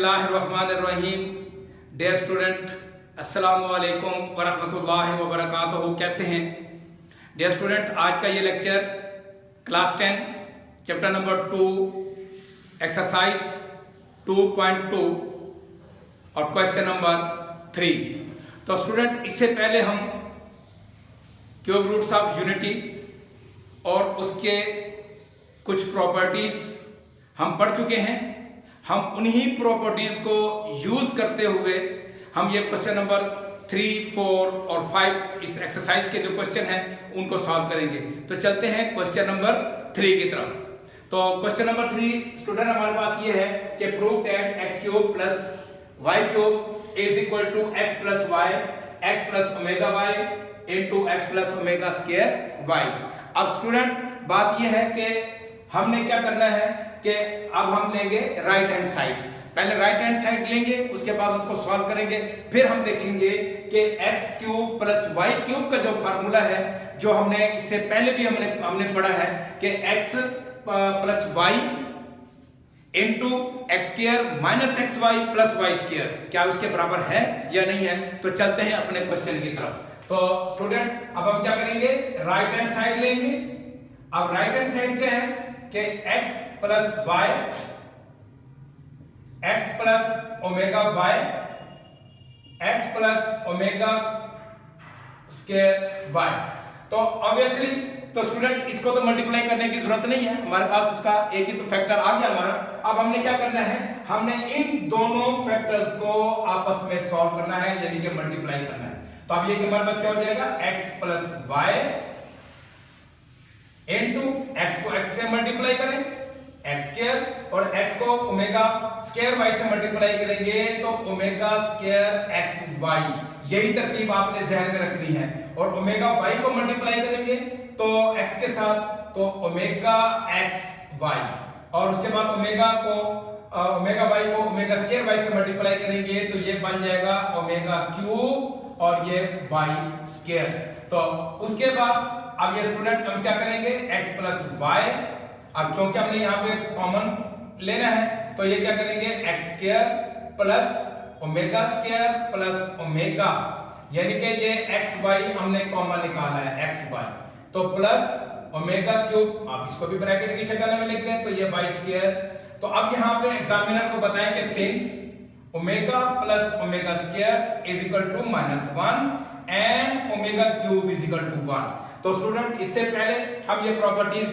बिस्मिल्लाहिर्रहमानिर्रहीम। Dear student, अस्सलामु अलैकुम वरहमतुल्लाहि वबरकातुहू। कैसे हैं डियर स्टूडेंट? आज का ये lecture class 10 chapter number 2 exercise 2.2 और क्वेश्चन नंबर 3। तो स्टूडेंट, इससे पहले हम क्यूब रूट्स ऑफ यूनिटी और उसके कुछ प्रॉपर्टीज हम पढ़ चुके हैं। हम उन्हीं प्रॉपर्टीज को यूज करते हुए हम ये क्वेश्चन नंबर 3, 4 और 5 इस एक्सरसाइज के जो क्वेश्चन हैं उनको सॉल्व करेंगे। तो चलते हैं क्वेश्चन नंबर 3 की तरफ। तो क्वेश्चन नंबर 3 स्टूडेंट हमारे पास ये है कि prove that x cube plus y cube is equal to x plus y x plus omega y into x plus omega square y. अब स्टूडेंट बात यह है कि हमने क्या करना है कि अब हम लेंगे राइट हैंड साइड। पहले राइट हैंड साइड लेंगे, उसके बाद उसको सॉल्व करेंगे, फिर हम देखेंगे कि x cube plus y cube का जो फार्मूला है, जो हमने इससे पहले भी हमने पढ़ा है कि x plus y into x square minus x y plus y square, क्या उसके बराबर है या नहीं है। तो चलते हैं अपने क्वेश्चन की तरफ। तो स्टूडेंट अब हम क्या करेंगे, राइट हैंड साइड लेंगे। अब राइट हैंड साइड क्या है कि x plus y x plus omega y x plus omega square y. तो ऑब्वियसली तो स्टूडेंट इसको तो मल्टीप्लाई करने की जरूरत नहीं है, हमारे पास उसका एक ही तो फैक्टर आ गया हमारा। अब हमने क्या करना है, हमने इन दोनों फैक्टर्स को आपस में सॉल्व करना है, यानी कि मल्टीप्लाई करना है। तो अब ये कि हमारे पास क्या हो जाएगा, x plus y into x को x से मल्टीप्लाई करें x स्क्वायर और x को ओमेगा स्क्वायर y से मल्टीप्लाई करेंगे तो ओमेगा स्क्वायर x y। यही तरतीब आपने जहन में रखनी है। और ओमेगा y को मल्टीप्लाई करेंगे तो x के साथ तो ओमेगा x y, और उसके बाद ओमेगा y को ओमेगा स्क्वायर y से मल्टीप्लाई करेंगे तो ये बन जाएगा ओमेगा क्यूब और ये y स्क्वायर। तो उसके बाद अब ये स्टूडेंट हम क्या करेंगे, x प्लस वाई। अब चूंकि हमने यहाँ पे कॉमन लेना है तो ये क्या करेंगे, x square plus omega square plus omega, यानी कि ये x y हमने कॉमन निकाला है x y, तो प्लस ओमेगा क्यूब, आप इसको भी ब्रैकेट की शक्ल में लिखते हैं तो ये y स्क्वायर। तो अब यहाँ पे एग्जामिनर को बताएं कि since omega plus omega square is equal to -1 and omega cube is equal to 1। तो स्टूडेंट इससे पहले हम ये प्रॉपर्टीज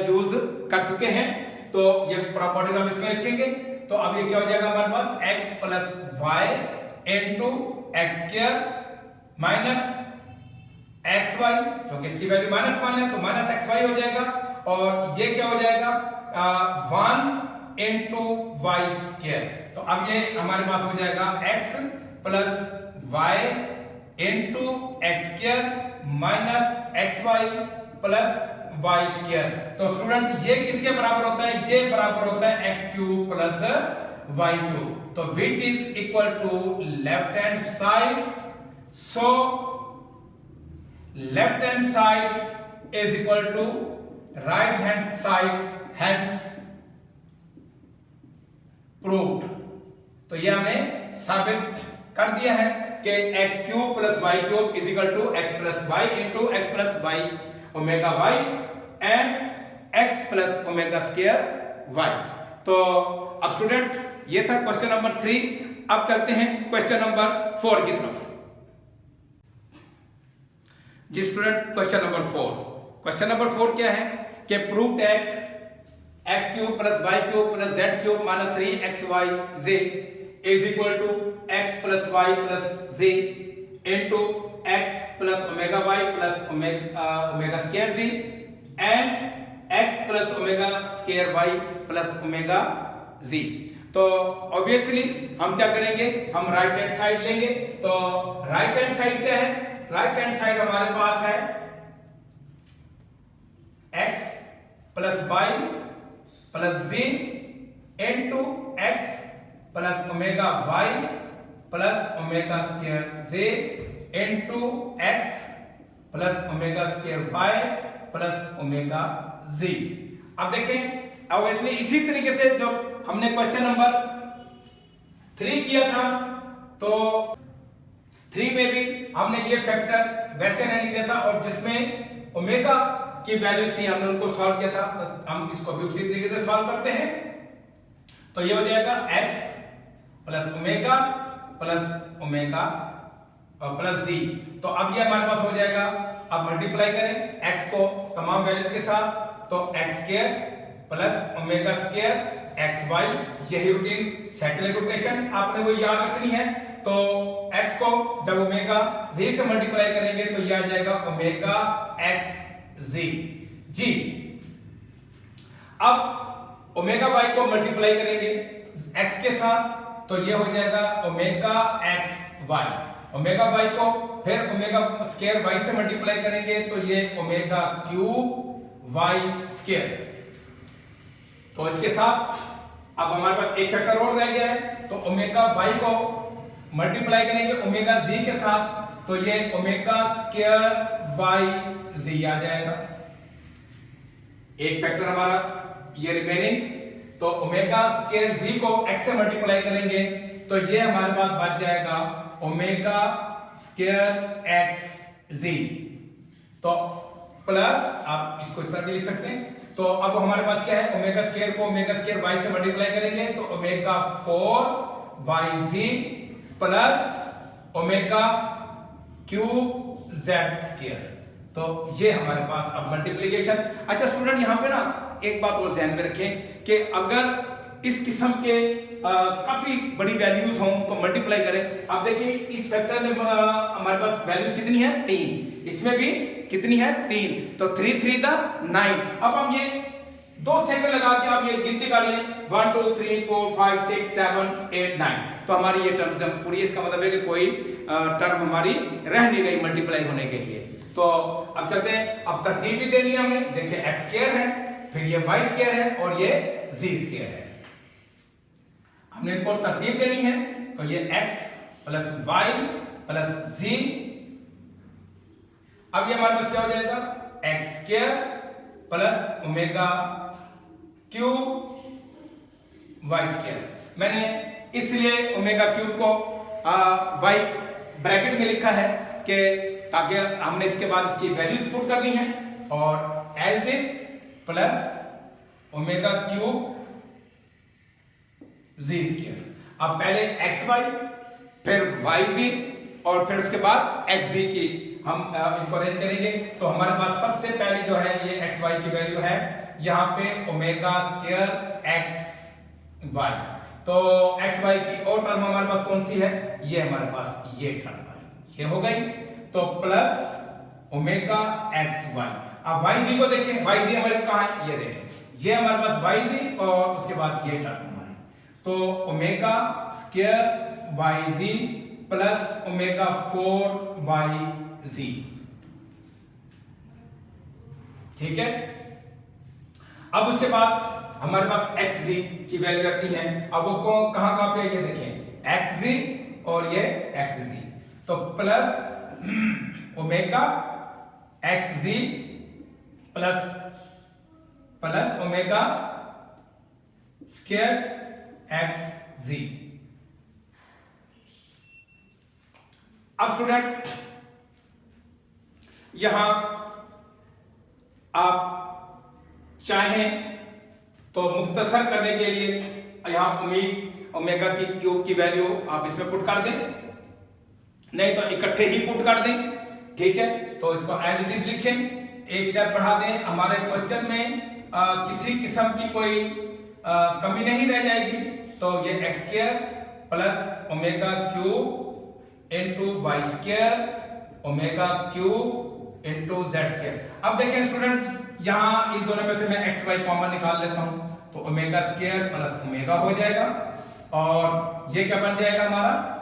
यूज कर चुके हैं, तो ये प्रॉपर्टीज हम इसमें लिखेंगे। तो अब ये क्या हो जाएगा हमारे पास, x plus y into x square minus x y, क्योंकि इसकी वैल्यू -1 है तो माइनस एक्स वाई हो जाएगा। और ये क्या हो जाएगा, 1 इंटू वाई स्क्वायर। तो अब ये हमारे पास हो जाएगा x plus y into x square minus x y plus y square. तो स्टूडेंट ये किसके बराबर होता है, ये बराबर होता है x cube plus y cube. तो which is equal to left hand side, so left hand side is equal to right hand side, hence proved. तो ये हमने साबित कर दिया है कि x cube plus y cube is equal to x plus y into x plus y omega y and x plus omega square y. तो अब स्टूडेंट ये था क्वेश्चन नंबर 3। अब चलते हैं क्वेश्चन नंबर 4 की तरफ। जी student, question number 4। Question number 4 क्या है कि prove that x cube plus y cube plus z cube minus 3xyz is equal to x plus y plus z into x plus omega y plus omega square z and x plus omega square y plus omega z। तो obviously हम क्या करेंगे, हम right hand side लेंगे। तो right hand side क्या है, right hand side हमारे पास है x plus y plus z into x plus omega y plus omega square z into x plus omega square y plus omega z. अब देखें, obviously इसी तरीके से जो हमने क्वेश्चन नंबर 3 किया था, तो 3 में भी हमने ये फैक्टर वैसे नहीं दिया था और जिसमें ओमेगा की वैल्यूज थी हमने उनको सॉल्व किया था, तो हम इसको भी उसी तरीके से सॉल्व करते हैं। तो ये हो जाएगा x plus omega plus omega और प्लस जी। तो अब ये हमारे पास हो जाएगा, अब मल्टीप्लाई करें x को तमाम वैल्यूज के साथ, तो x square plus omega square x y, यही रूटीन साइक्लिक रोटेशन आपने वो याद रखनी है। तो x को जब ओमेगा z से मल्टीप्लाई करेंगे तो ये आ जाएगा ओमेगा एक्स जी। अब ओमेगा y को मल्टीप्लाई करेंगे x के साथ, तो ये हो जाएगा omega x y. Omega y को फिर ओमेगा स्क्वायर y से मल्टीप्लाई करेंगे तो ये ओमेगा क्यूब वाई स्क्वायर। तो इसके साथ अब हमारे पास एक फैक्टर और रह गया है, तो ओमेगा y को मल्टीप्लाई करेंगे ओमेगा z के साथ, तो ये ओमेगा स्क्वायर वाई z आ जाएगा। एक फैक्टर हमारा ये रिमेनिंग, तो ओमेगा स्क्वायर z को x से मल्टीप्लाई करेंगे तो ये हमारे पास बच जाएगा ओमेगा स्क्वायर एक्स जी। तो प्लस आप इसको इस तरह भी लिख सकते हैं। तो अब हमारे पास क्या है, ओमेगा स्क्वायर को ओमेगा स्क्वायर y से मल्टीप्लाई करेंगे तो omega 4yz plus omega cube z square. तो ये हमारे पास अब मल्टीप्लिकेशन। अच्छा स्टूडेंट, यहाँ पे ना एक बात और ध्यान में रखें कि अगर इस किस्म के काफी बड़ी वैल्यूज हों तो मल्टीप्लाई करें। अब देखिए इस फैक्टर में हमारे पास वैल्यूज कितनी है, 3, इसमें भी कितनी है, 3, तो 3 3 9। अब हम ये 2 सेकंड लगा के आप ये गिनती कर लें, 1 2 3 4 5 6 7 8 9। तो हमारी ये टर्म जब पूरी, इसका मतलब है कि कोई टर्म हमारी रह नहीं गई मल्टीप्लाई होने के लिए। तो अब चलते हैं, अब तरतीब भी देनी है हमें। देखिए एक्स स्क्वायर है, फिर ये वाई स्क्वायर है और ये जी स्क्वायर है, हमने इनको तरतीब देनी है। तो ये x plus y plus z, अब ये हमारे पास क्या हो जाएगा, x square plus omega cube y square. मैंने इसलिए ओमेगा क्यूब को वाई ब्रैकेट में लिखा है कि ताकि हमने इसके बाद इसकी वैल्यूज पुट करनी है, और L this plus omega cube z square. अब पहले एक्स वाई, फिर वाई जी, और फिर उसके बाद एक्स जी की हम इनको अरेंज करेंगे। तो हमारे पास सबसे पहले जो है ये एक्स वाई की वैल्यू है यहाँ पे ओमेगा स्क्वायर एक्स वाई। तो एक्स वाई की और टर्म हमारे पास कौन सी है, ये हमारे पास ये टर्म आई, ये हो गई। तो प्लस ओमेगा एक्स वाई। अब वाई जी को देखें, वाई जी हमारे कहाँ है, ये देखें, ये हमारे पास वाई जी और उसके बाद ये टर्म हमारी। तो ओमेगा स्क्वायर वाई जी प्लस ओमेगा 4 वाई जी, ठीक है। अब उसके बाद हमारे पास एक्स जी की वैल्यू रहती है। अब वो कहां पे, ये देखें एक्स जी और ये एक्स जी। तो प्लस ओमेगा एक्स जी plus omega square x z. अब स्टूडेंट यहां आप चाहें तो मुख्तसर करने के लिए यहां उम्मीद ओमेगा की क्यूब की वैल्यू आप इसमें पुट कर दें, नहीं तो इकट्ठे ही पुट कर दें, ठीक है। तो इसको एज इट इज लिखें, एक स्टेप बढ़ा दें। हमारे क्वेश्चन में किसी किस्म की कोई कमी नहीं रह जाएगी। तो ये x square plus omega cube into y square omega cube into z square. अब देखें स्टूडेंट, यहां इन दोनों में से मैं एक्स वाई कॉमन निकाल लेता हूं, तो ओमेगा स्क्वायर प्लस ओमेगा हो जाएगा, और ये क्या बन जाएगा हमारा,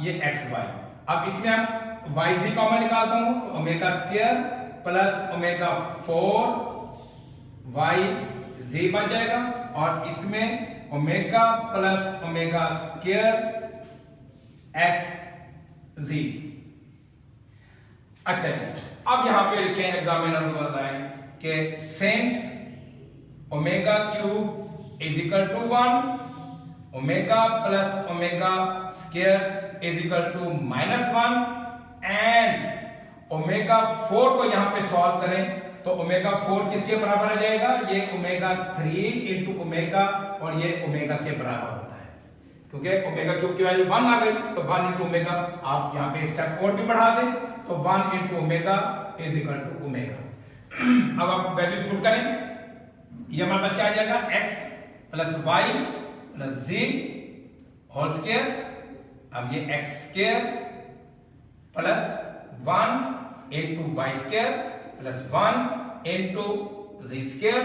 ये एक्स वाई। अब इसमें हम वाई जी कॉमन निकालता हूं, तो omega square plus omega 4 y z बन जाएगा, और इसमें omega plus omega square x z. अच्छा जी, अब यहां पे लिखें, एग्जामिनर को बताएं कि since omega cube is equal to 1, omega plus omega square is equal to -1 and omega 4 को यहां पे सॉल्व करें तो ओमेगा 4 किसके बराबर आ जाएगा, ये ओमेगा 3 इंटू ओमेगा और ये ओमेगा के बराबर होता है, क्योंकि ओमेगा क्यूब की वैल्यू 1 आ गई तो 1 इंटू ओमेगा, आप यहाँ पे एक स्टेप और भी बढ़ा दें तो 1 into omega is equal to omega. अब आप वैल्यूज पुट करें, ये हमारे पास क्या आ जाएगा, x plus y plus z whole square, अब ये x square plus 1 into y square plus 1 into z square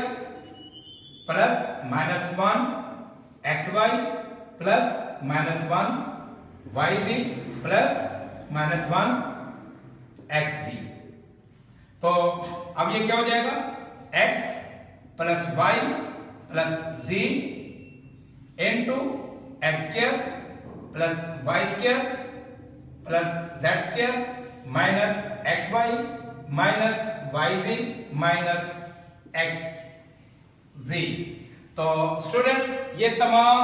plus -1 xy plus -1 yz plus -1 xz। तो अब ये क्या हो जाएगा, x plus y plus z into x square plus y square plus z square minus x y minus y z minus x z. तो student ये तमाम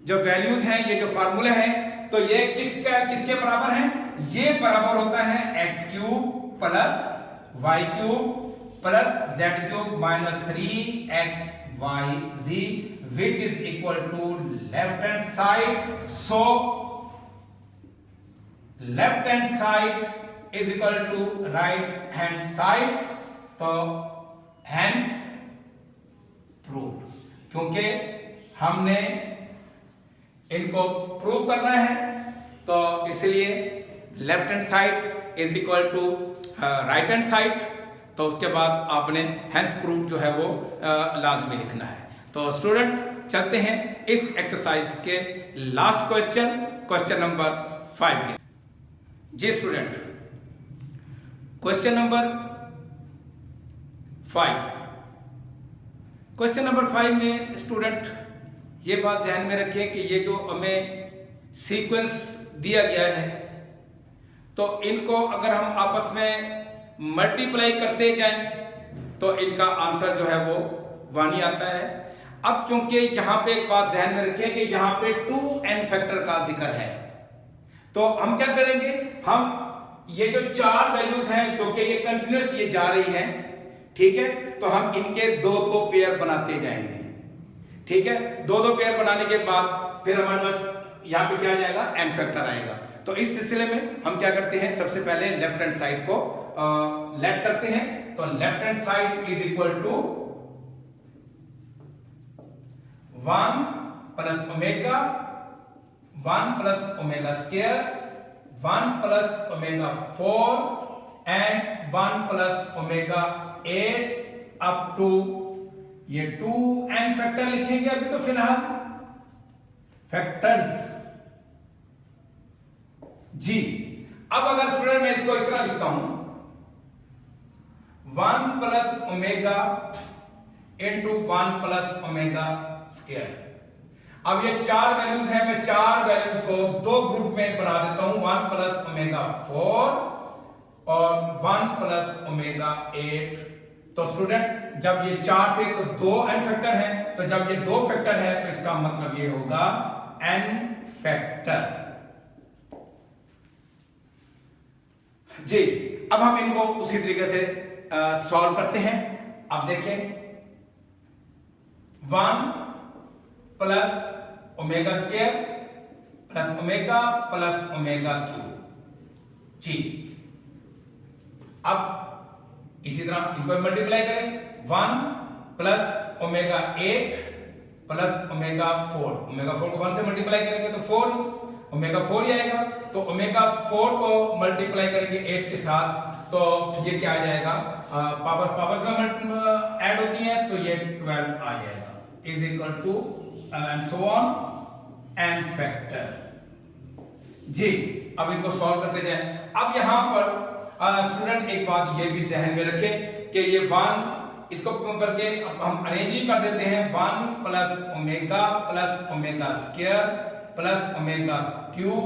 जो वैल्यूज हैं, ये जो फार्मूले हैं, तो ये किसके बराबर हैं, ये बराबर होता है x cube plus y cube plus z cube minus 3xyz which is equal to left hand side. So left hand side is equal to right hand side. तो hence proved, क्योंकि हमने इनको प्रूव करना है तो इसलिए left hand side is equal to right hand side, तो उसके बाद आपने हैंस प्रूव जो है वो लाजमी लिखना है। तो स्टूडेंट चलते हैं इस एक्सरसाइज के लास्ट क्वेश्चन नंबर 5 के। जी स्टूडेंट, क्वेश्चन नंबर 5 में स्टूडेंट ये बात ध्यान में रखें कि ये जो हमें सीक्वेंस दिया गया है तो इनको अगर हम आपस में मल्टीप्लाई करते जाएं तो इनका आंसर जो है वो 1 ही आता है। अब चूंकि यहां पे एक बात ध्यान में रखें कि यहां पे 2n फैक्टर का जिक्र है, तो हम क्या करेंगे, हम ये जो 4 वैल्यूज हैं जो कि ये कंटिन्यूस ये जा रही हैं, ठीक है, तो हम इनके 2-2 पेयर बनाते जाएंगे, ठीक है। 2-2 पेयर बनाने के बाद फिर हमारे पास यहां पे क्या आ जाएगा, n फैक्टर आएगा। तो इस सिलसिले में हम क्या करते हैं, सबसे पहले लेफ्ट हैंड साइड को लेट करते हैं। तो left hand side is equal to 1 plus omega 1 plus omega square 1 plus omega 4 and 1 plus omega 8 up to ये 2n फैक्टर लिखेंगे अभी तो फिलहाल फैक्टर्स जी। अब अगर स्टूडेंट मैं इसको इस तरह लिखता हूं 1 plus omega into 1 plus omega square. अब ये 4 वैल्यूज हैं, मैं 4 वैल्यूज को 2 ग्रुप में बना देता हूं, 1 प्लस ओमेगा 4 और 1 प्लस ओमेगा 8। तो स्टूडेंट जब ये 4 थे तो 2n फैक्टर है, तो जब ये 2 फैक्टर है तो इसका मतलब ये होगा n फैक्टर जी। अब हम इनको उसी तरीके से सॉल्व करते हैं। अब देखें 1 plus omega square plus omega plus omega cube जी। अब इसी तरह इनको मल्टीप्लाई करें, 1 plus omega 8 plus omega 4, omega 4 को 1 से मल्टीप्लाई करेंगे तो 4 ओमेगा 4 ही आएगा। तो ओमेगा 4 को मल्टीप्लाई करेंगे 8 के साथ तो ये क्या आ जाएगा, पावर्स में ऐड होती हैं तो ये 12 आ जाएगा, is equal to and so on n factor जी। अब इनको सॉल्व करते जाएं। अब यहां पर स्टूडेंट एक बात ये भी ध्यान में रखें कि ये 1 इसको करके हम अरेंज ही कर देते हैं, 1 plus omega square plus omega cube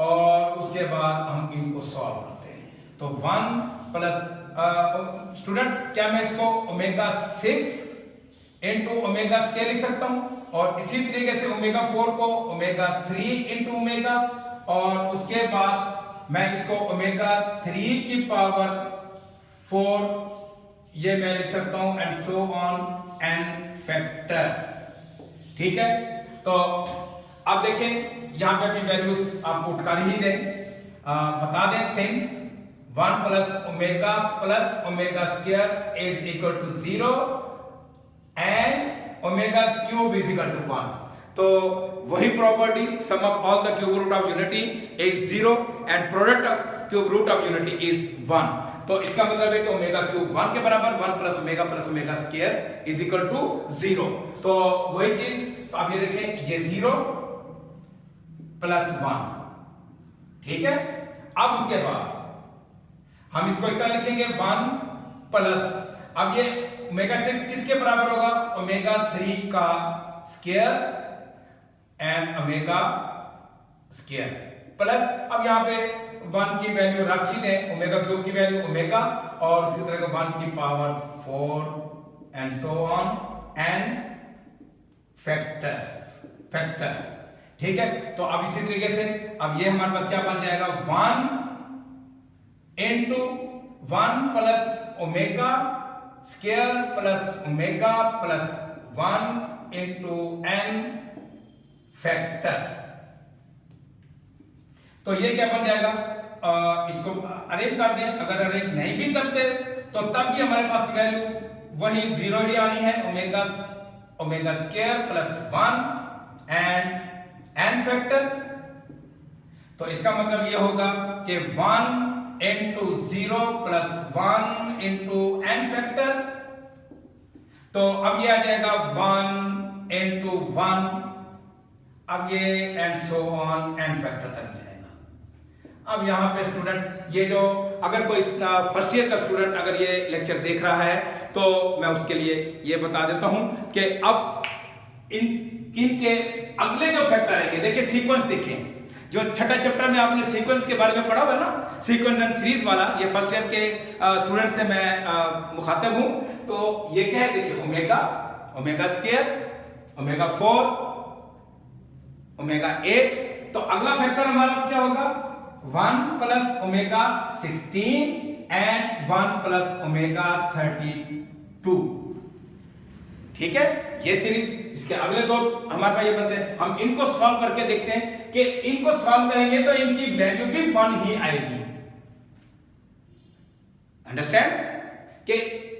और उसके बाद हम इनको सॉल्व करते हैं। तो 1 प्लस स्टूडेंट क्या मैं इसको ओमेगा 6 इंटू ओमेगा स्क्वायर लिख सकता हूं, और इसी तरीके से ओमेगा 4 को ओमेगा 3 इंटू ओमेगा, और उसके बाद मैं इसको ओमेगा 3 की पावर 4 ये मैं लिख सकता हूं, and so on an factor. ठीक है, तो अब देखें यहां पे भी वैल्यूज आप पुट कर ही दें, बता दें since 1 plus omega square is equal to 0 and omega cube is equal to 1। तो वही property, sum of all the cube root of unity is 0 and product of cube root of unity is 1। तो इसका मतलब है कि omega cube 1 के बराबर, 1 plus omega square is equal to 0। तो वही चीज, तो अब ये देखें ये 0 प्लस 1, ठीक है। अब उसके बाद हम इसको इस तरह लिखेंगे 1 प्लस, अब ये ओमेगा से किसके बराबर होगा, ओमेगा 3 का square and omega square plus, अब यहां पे 1 की वैल्यू रख ही दें, ओमेगा क्यूब की वैल्यू ओमेगा, और उसी तरह का 1 की power 4 and so on and factor. ठीक है, तो अब इसी तरीके से अब ये हमारे पास क्या बन जाएगा, 1 into 1 plus omega square plus omega plus 1 into n factor. तो ये क्या बन जाएगा, इसको अरेंज कर दें, अगर अरेंज नहीं भी करते तो तब भी हमारे पास वैल्यू वही 0 ही आनी है, omega square plus 1 and n factor. तो इसका मतलब ये होगा कि 1 into 0 plus 1 into n factor. तो अब ये आ जाएगा 1 इंटू 1, अब ये and so on an factor तक जाएगा। अब यहां पे स्टूडेंट, ये जो अगर कोई फर्स्ट ईयर का स्टूडेंट अगर ये लेक्चर देख रहा है तो मैं उसके लिए ये बता देता हूं कि अब इनके अगले जो फैक्टर आएंगे, देखिए सीक्वेंस देखें, जो छठा चैप्टर में आपने सीक्वेंस के बारे में पढ़ा हुआ है ना, सीक्वेंस एंड सीरीज वाला, ये फर्स्ट ईयर के स्टूडेंट से मैं मुखातिब हूं। तो ये क्या है, देखिए ओमेगा स्क्वायर, ओमेगा 4, ओमेगा 8। तो अगला फैक्टर हमारा क्या होगा, 1 plus omega 16 and 1 plus omega 32। ठीक है, ये सीरीज, इसके अगले दो हमारे पास ये बनते हैं, हम इनको सॉल्व करके देखते हैं कि इनको सॉल्व करेंगे तो इनकी वैल्यू भी 1 ही आएगी। अंडरस्टैंड, कि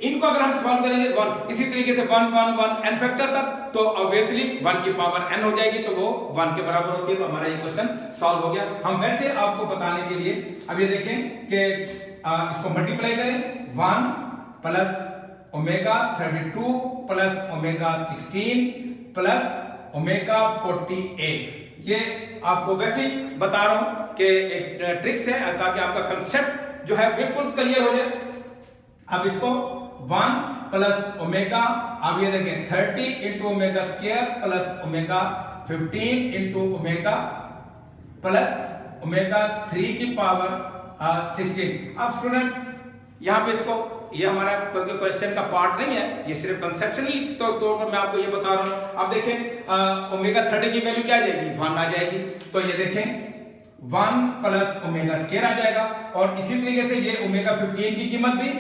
इनको अगर हम सॉल्व करेंगे 1, इसी तरीके से 1 1 1 एन फैक्टर तक, तो ऑब्वियसली 1 की पावर n हो जाएगी, तो वो 1 के बराबर होती है। तो हमारा ये क्वेश्चन सॉल्व हो गया। हम वैसे आपको बताने के लिए अब ये देखें कि इसको मल्टीप्लाई करें, 1 plus omega 32 plus omega 16 plus omega 48। ये आपको वैसे ही बता रहा हूं कि एक ट्रिक्स है ताकि आपका कंसेप्ट जो है बिल्कुल क्लियर हो जाए। अब इसको 1 प्लस ओमेगा, अब ये देखें 30 into omega square plus omega 15 into omega plus omega 3 की पावर 16। अब स्टूडेंट यहां पे इसको, ये हमारा क्वेश्चन का पार्ट नहीं है, ये सिर्फ कंसेप्चुअली तौर पर मैं आपको ये बता रहा हूं। अब देखें ओमेगा 30 की वैल्यू क्या आ जाएगी, 1 आ जाएगी। तो ये देखें 1 प्लस ओमेगा स्क्वायर आ जाएगा, और इसी तरीके से ये ओमेगा 15 की कीमत भी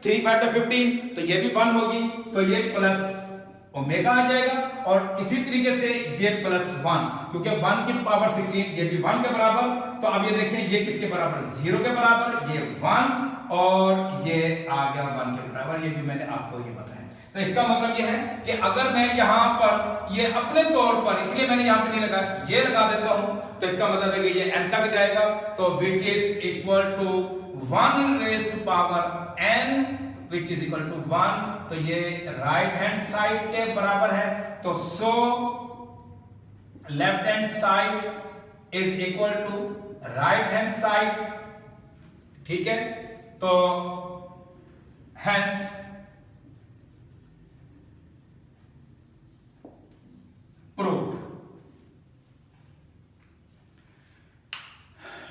3 5 15, तो ये भी 1 होगी, तो ये प्लस ओमेगा आ जाएगा, और इसी तरीके से ये प्लस 1, क्योंकि 1 की पावर 16 ये भी 1 के बराबर। तो अब ये देखें ये किसके बराबर, 0 के बराबर, ये 1 और ये आ गया 1 के बराबर, ये जो मैंने आपको ये बताया। तो इसका मतलब ये है कि अगर मैं यहां पर ये अपने तौर पर, इसलिए मैंने यहां पे नहीं लगाया, ये लगा देता हूं, तो इसका मतलब है कि ये n तक जाएगा, तो which is equal to 1 raise to power n which is equal to 1। तो ये राइट हैंड साइड के बराबर है, तो so left hand side is equal to right hand side. ठीक है, तो हैंस प्रूव्ड।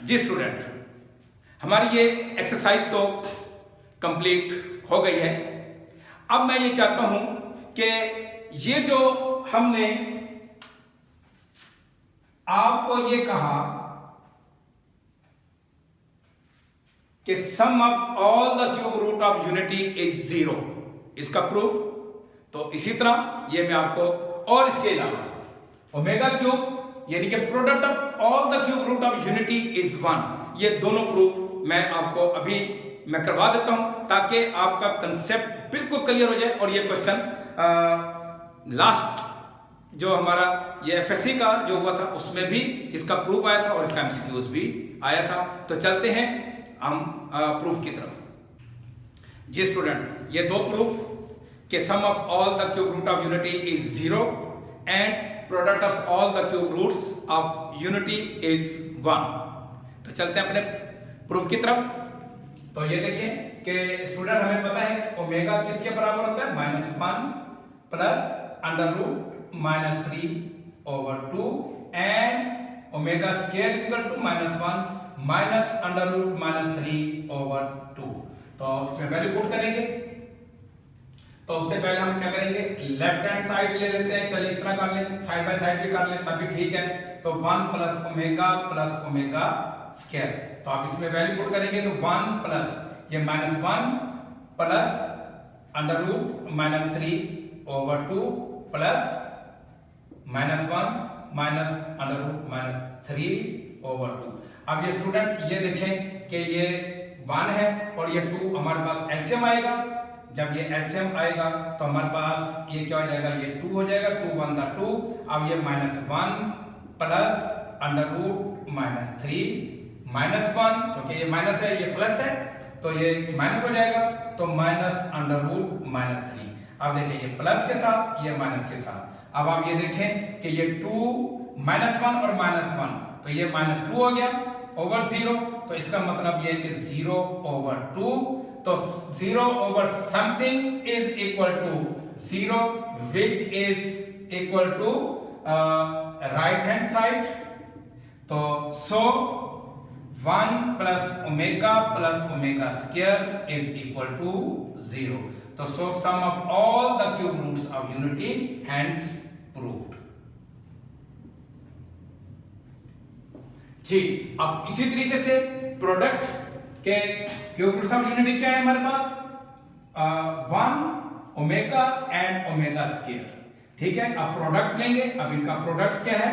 जी स्टूडेंट, हमारी ये एक्सरसाइज तो कंप्लीट हो गई है। अब मैं ये चाहता हूं कि ये जो हमने आपको ये कहा कि sum of all the cube root of unity is 0, इसका प्रूफ। तो इसी तरह ये मैं आपको, और इसके अलावा ओमेगा क्यूब यानी कि product of all the cube root of unity is 1, ये दोनों प्रूफ मैं आपको अभी मैं करवा देता हूं ताकि आपका कंसेप्ट बिल्कुल क्लियर हो जाए। और ये क्वेश्चन लास्ट जो हमारा ये एफएससी का जो हुआ था उसमें भी इसका प्रूफ आया था और इसका एमसीक्यूज भी आया था। तो चलते हैं हम प्रूफ की तरफ। जी स्टूडेंट, ये दो प्रूफ कि sum of all the cube root of unity is 0 and product of all the cube roots of unity is 1। तो चलते हैं अपने प्रूफ की तरफ। तो ये देखें कि स्टूडेंट हमें पता है कि ओमेगा किसके बराबर होता है, -1 plus under root -3/2 and omega square is equal to -1 minus under root -3/2। तो इसमें वैल्यू पुट करेंगे। तो उससे पहले हम क्या करेंगे, लेफ्ट हैंड साइड ले लेते हैं। चलिए इस तरह कर लें, साइड बाय साइड भी कर लें तब भी ठीक है। तो 1 प्लस ओमेगा स्क्वायर, तो आप इसमें वैल्यू पुट करेंगे तो 1 प्लस ये -1 plus under root -3/2 plus -1 minus under root -3/2। अब ये स्टूडेंट ये देखें कि ये 1 है और ये 2 हमारे पास एलसीएम आएगा। जब ये एलसीएम आएगा तो हमारे पास ये क्या हो जाएगा, ये 2 हो जाएगा, 2 1 दा 2। अब ये -1 प्लस अंडर रूट -3 -1, क्योंकि ये माइनस है ये प्लस है तो ये माइनस हो जाएगा, तो माइनस अंडर रूट -3। अब देखिए ये प्लस के साथ ये माइनस के साथ। अब आप ये देखें कि ये 2 -1 और -1 तो ये -2 हो गया ओवर 0। तो इसका मतलब ये है कि 0/2। तो 0 something is equal to 0 which is equal to right hand side. तो so 1 plus omega square is equal to 0। तो so sum of all the cube roots of unity hence proved. जी, अब इसी तरीके से प्रोडक्ट के क्यूब रूट्स ऑफ यूनिटी क्या है हमारे पास, 1 ओमेगा एंड ओमेगा स्क्वायर। ठीक है, अब प्रोडक्ट लेंगे। अब इनका प्रोडक्ट क्या है,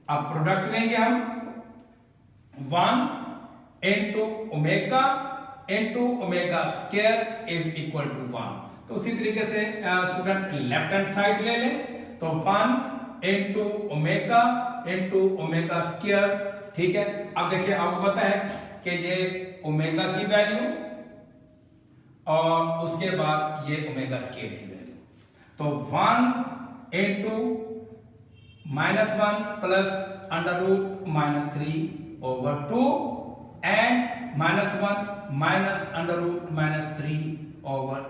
अब प्रोडक्ट लेंगे हम 1 into omega square is equal to 1। तो उसी तरीके से स्टूडेंट लेफ्ट हैंड साइड ले लें। तो 1 इंटू ओमेगा स्क्वायर। ठीक है, अब देखिए आपको पता है कि ये ओमेगा की वैल्यू और उसके बाद ये ओमेगा स्क्वायर की वैल्यू। तो 1 into -1 plus under root -3/2 and -1 minus under root -3/2।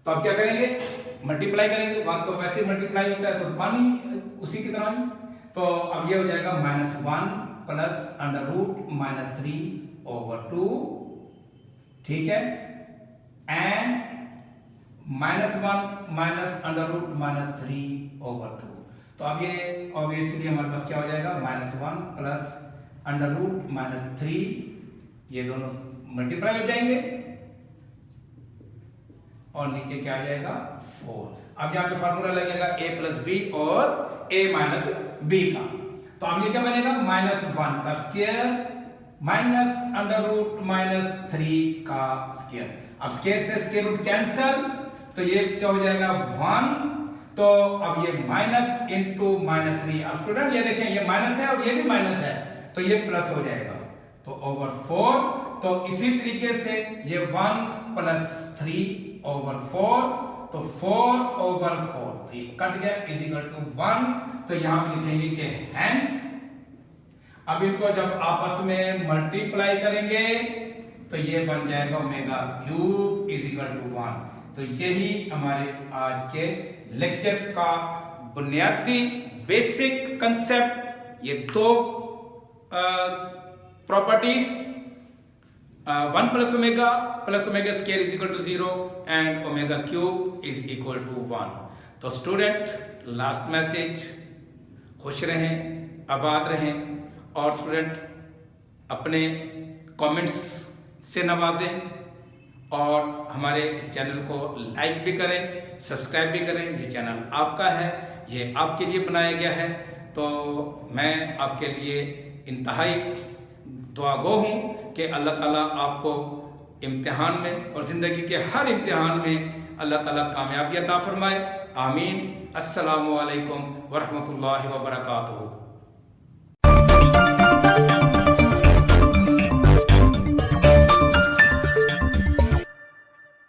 तो अब क्या करेंगे, मल्टीप्लाई करेंगे। 1 तो वैसे ही मल्टीप्लाई होता है तो 1 ही उसी की तरह ही। तो अब ये हो जाएगा -1 प्लस अंडर रूट -3/2। ठीक है, एंड -1 माइनस अंडर रूट -3/2। तो अब ये ऑब्वियसली हमारे पास क्या हो जाएगा, -1 प्लस अंडर रूट -3, ये दोनों मल्टीप्लाई हो जाएंगे और नीचे क्या आ जाएगा 4। अब यहाँ पे फार्मूला लगेगा a प्लस बी और a माइनस बी का। तो अब ये क्या बनेगा, -1 का स्क्वायर माइनस अंडर रूट -3 का स्क्वायर। अब स्क्वायर से स्क्वायर रूट कैंसल, तो ये क्या हो जाएगा 1। तो अब ये माइनस इंटू -3। अब स्टूडेंट ये देखें ये माइनस है और ये भी माइनस है तो ये प्लस हो जाएगा, तो ओवर 4। तो इसी तरीके से ये 1 प्लस 3/4, तो 4/4, तो ये कट गया इज इक्वल टू 1। तो यहां पे लिखेंगे कि हेंस। अब इनको जब आपस में मल्टीप्लाई करेंगे तो ये बन जाएगा omega cube is equal to 1। तो यही हमारे आज के लेक्चर का बुनियादी बेसिक कंसेप्ट, ये दो properties 1 plus omega square is equal to 0 and omega cube is equal to 1। तो स्टूडेंट, लास्ट मैसेज, खुश रहें, आबाद रहें और स्टूडेंट अपने कमेंट्स से नवाजें और हमारे इस चैनल को लाइक भी करें, सब्सक्राइब भी करें। ये चैनल आपका है, ये आपके लिए बनाया गया है। तो मैं आपके लिए इंतहाई दुआगो हूँ कि अल्लाह ताला आपको इम्तिहान में और ज़िंदगी के हर इम्तिहान में अल्लाह ताला कामयाबी अता फरमाए। आमीन। अस्सलामु अलैकुम वरहमतुल्लाहि व बरकातुहू।